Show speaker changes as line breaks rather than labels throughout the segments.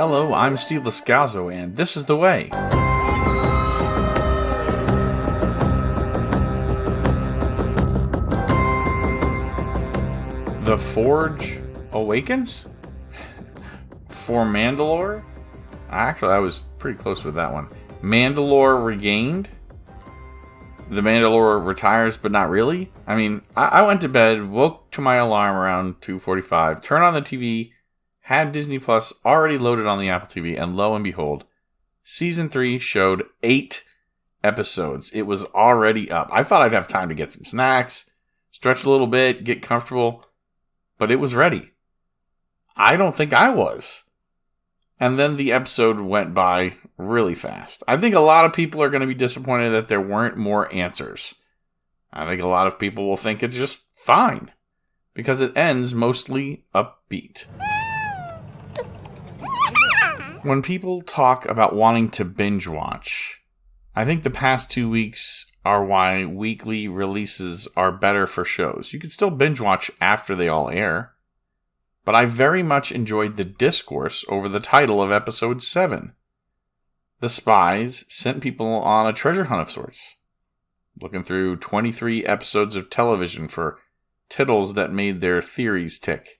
Hello, I'm Steve Lascalzo, and this is The Way. The Forge Awakens? For Mandalore? Actually, I was pretty close with that one. Mandalore Regained? The Mandalore retires, but not really? I mean, I went to bed, woke to my alarm around 2:45, turned on the TV, had Disney Plus already loaded on the Apple TV, and lo and behold, Season 3 showed 8 episodes. It was already up. I thought I'd have time to get some snacks, stretch a little bit, get comfortable, but it was ready. I don't think I was. And then the episode went by really fast. I think a lot of people are going to be disappointed that there weren't more answers. I think a lot of people will think it's just fine, because it ends mostly upbeat. When people talk about wanting to binge watch, I think the past 2 weeks are why weekly releases are better for shows. You can still binge watch after they all air. But I very much enjoyed the discourse over the title of episode 7. The Spies sent people on a treasure hunt of sorts, looking through 23 episodes of television for titles that made their theories tick.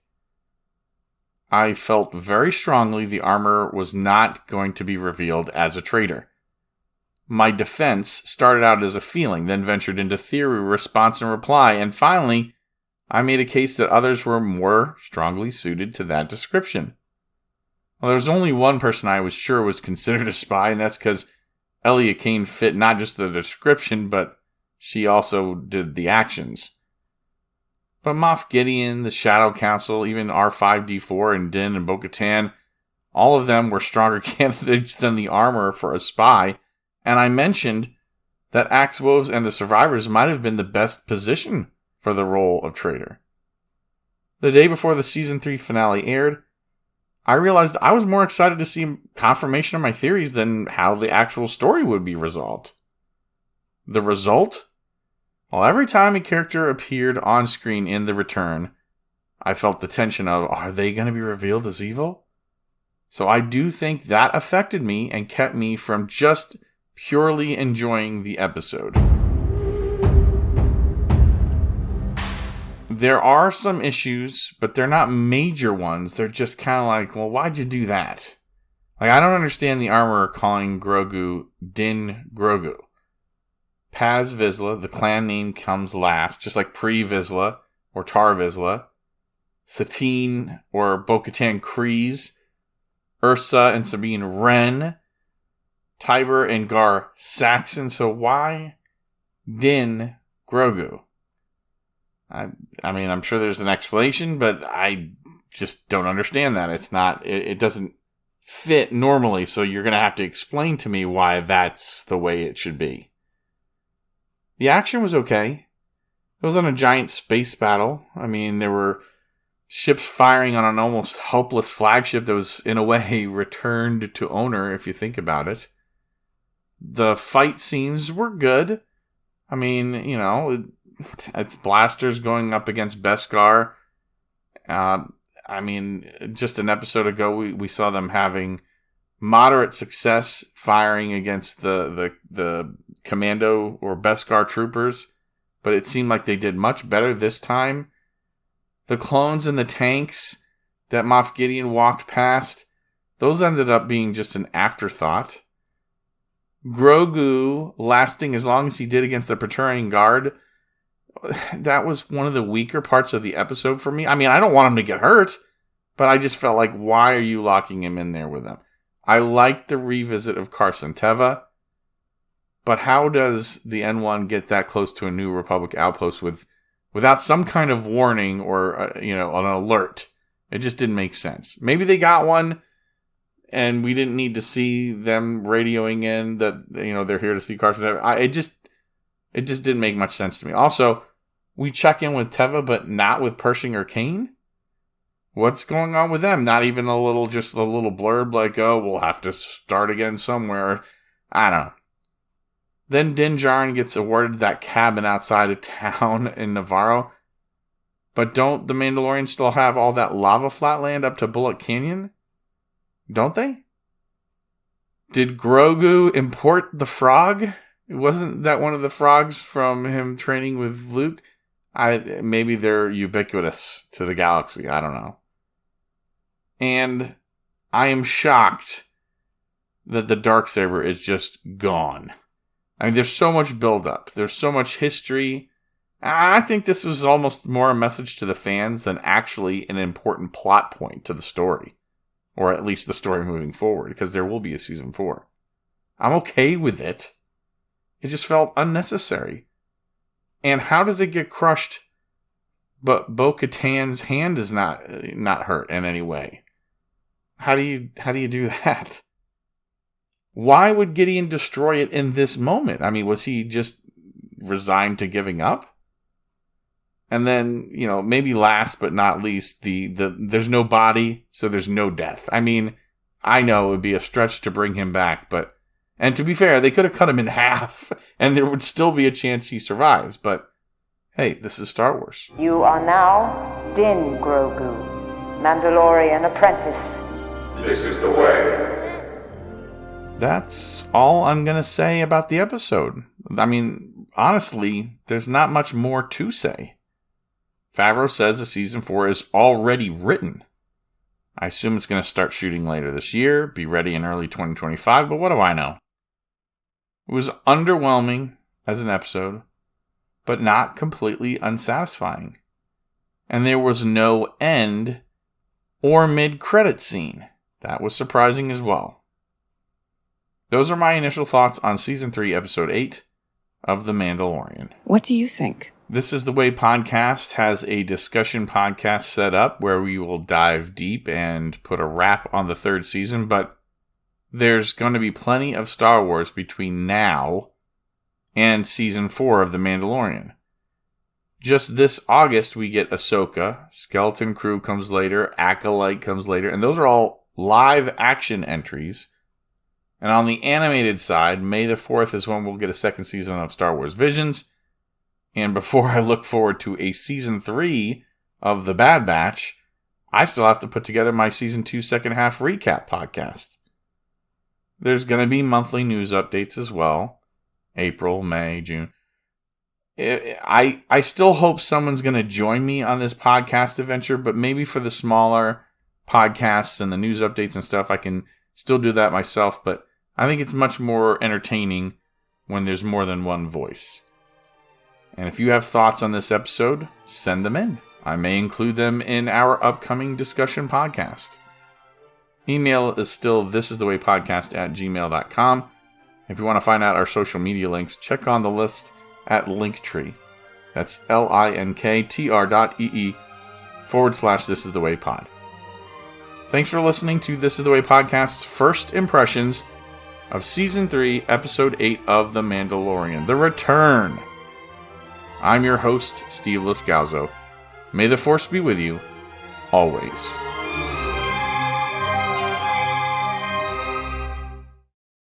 I felt very strongly the armor was not going to be revealed as a traitor. My defense started out as a feeling, then ventured into theory, response, and reply, and finally, I made a case that others were more strongly suited to that description. Well, there was only one person I was sure was considered a spy, and that's because Elia Kane fit not just the description, but she also did the actions. But Moff Gideon, the Shadow Council, even R5-D4 and Din and bo-katan, all of them were stronger candidates than the armor for a spy, and I mentioned that Axe Woves and the Survivors might have been the best position for the role of traitor. The day before the Season 3 finale aired, I realized I was more excited to see confirmation of my theories than how the actual story would be resolved. The result? Well, every time a character appeared on screen in The Return, I felt the tension of, are they going to be revealed as evil? So I do think that affected me and kept me from just purely enjoying the episode. There are some issues, but they're not major ones. They're just kind of like, well, why'd you do that? Like, I don't understand the armorer calling Grogu Din Grogu. Paz Vizsla, the clan name, comes last, just like Pre Vizsla or Tar Vizsla. Satine or bo-katan Kryze. Ursa and Sabine Wren. Tiber and Gar Saxon. So why Din Grogu? I mean, I'm sure there's an explanation, but I just don't understand that. It doesn't fit normally, so you're going to have to explain to me why that's the way it should be. The action was okay. It was on a giant space battle. I mean, there were ships firing on an almost helpless flagship that was, in a way, returned to owner, if you think about it. The fight scenes were good. I mean, you know, it's blasters going up against Beskar. I mean, just an episode ago, we saw them having moderate success firing against the commando or Beskar troopers, but it seemed like they did much better this time. The clones and the tanks that Moff Gideon walked past, those ended up being just an afterthought. Grogu lasting as long as he did against the Praetorian Guard, that was one of the weaker parts of the episode for me. I mean, I don't want him to get hurt, but I just felt like, why are you locking him in there with them? I liked the revisit of Carson Teva, but how does the N1 get that close to a New Republic outpost without some kind of warning or an alert? It just didn't make sense. Maybe they got one, and we didn't need to see them radioing in that they're here to see Carson Teva. It just didn't make much sense to me. Also, we check in with Teva, but not with Pershing or Kane? What's going on with them? Not even a little blurb like, oh, we'll have to start again somewhere. I don't know. Then Din Djarin gets awarded that cabin outside of town in Navarro. But don't the Mandalorians still have all that lava flatland up to Bullet Canyon? Don't they? Did Grogu import the frog? Wasn't that one of the frogs from him training with Luke? Maybe they're ubiquitous to the galaxy. I don't know. And I am shocked that the Darksaber is just gone. I mean, there's so much buildup. There's so much history. I think this was almost more a message to the fans than actually an important plot point to the story. Or at least the story moving forward, because there will be a season 4. I'm okay with it. It just felt unnecessary. And how does it get crushed, but bo-katan's hand is not hurt in any way? How do you do that? Why would Gideon destroy it in this moment? I mean, was he just resigned to giving up? And then, maybe last but not least, the there's no body, so there's no death. I mean, I know it would be a stretch to bring him back, and to be fair, they could have cut him in half, and there would still be a chance he survives, but hey, this is Star Wars.
You are now Din Grogu, Mandalorian apprentice.
This is the way.
That's all I'm going to say about the episode. I mean, honestly, there's not much more to say. Favreau says the season 4 is already written. I assume it's going to start shooting later this year, be ready in early 2025, but what do I know? It was underwhelming as an episode, but not completely unsatisfying. And there was no end or mid-credit scene. That was surprising as well. Those are my initial thoughts on Season 3, Episode 8 of The Mandalorian.
What do you think?
This is the Way podcast has a discussion podcast set up where we will dive deep and put a wrap on the 3rd season, but there's going to be plenty of Star Wars between now and Season 4 of The Mandalorian. Just this August, we get Ahsoka, Skeleton Crew comes later, Acolyte comes later, and those are all live action entries. And on the animated side, May the 4th is when we'll get a 2nd season of Star Wars Visions. And before I look forward to a Season 3 of The Bad Batch, I still have to put together my Season 2 second half recap podcast. There's going to be monthly news updates as well. April, May, June. I still hope someone's going to join me on this podcast adventure, but maybe for the smaller podcasts and the news updates and stuff, I can still do that myself. But I think it's much more entertaining when there's more than one voice. And if you have thoughts on this episode, send them in. I may include them in our upcoming discussion podcast. Email is still thisisthewaypodcast@gmail.com. If you want to find out our social media links, check on the list at Linktree. That's linktr.ee/thisisthewaypod. Thanks for listening to This Is The Way podcast's first impressions of Season 3, Episode 8 of The Mandalorian, The Return. I'm your host, Steve Liscalzo. May the Force be with you, always.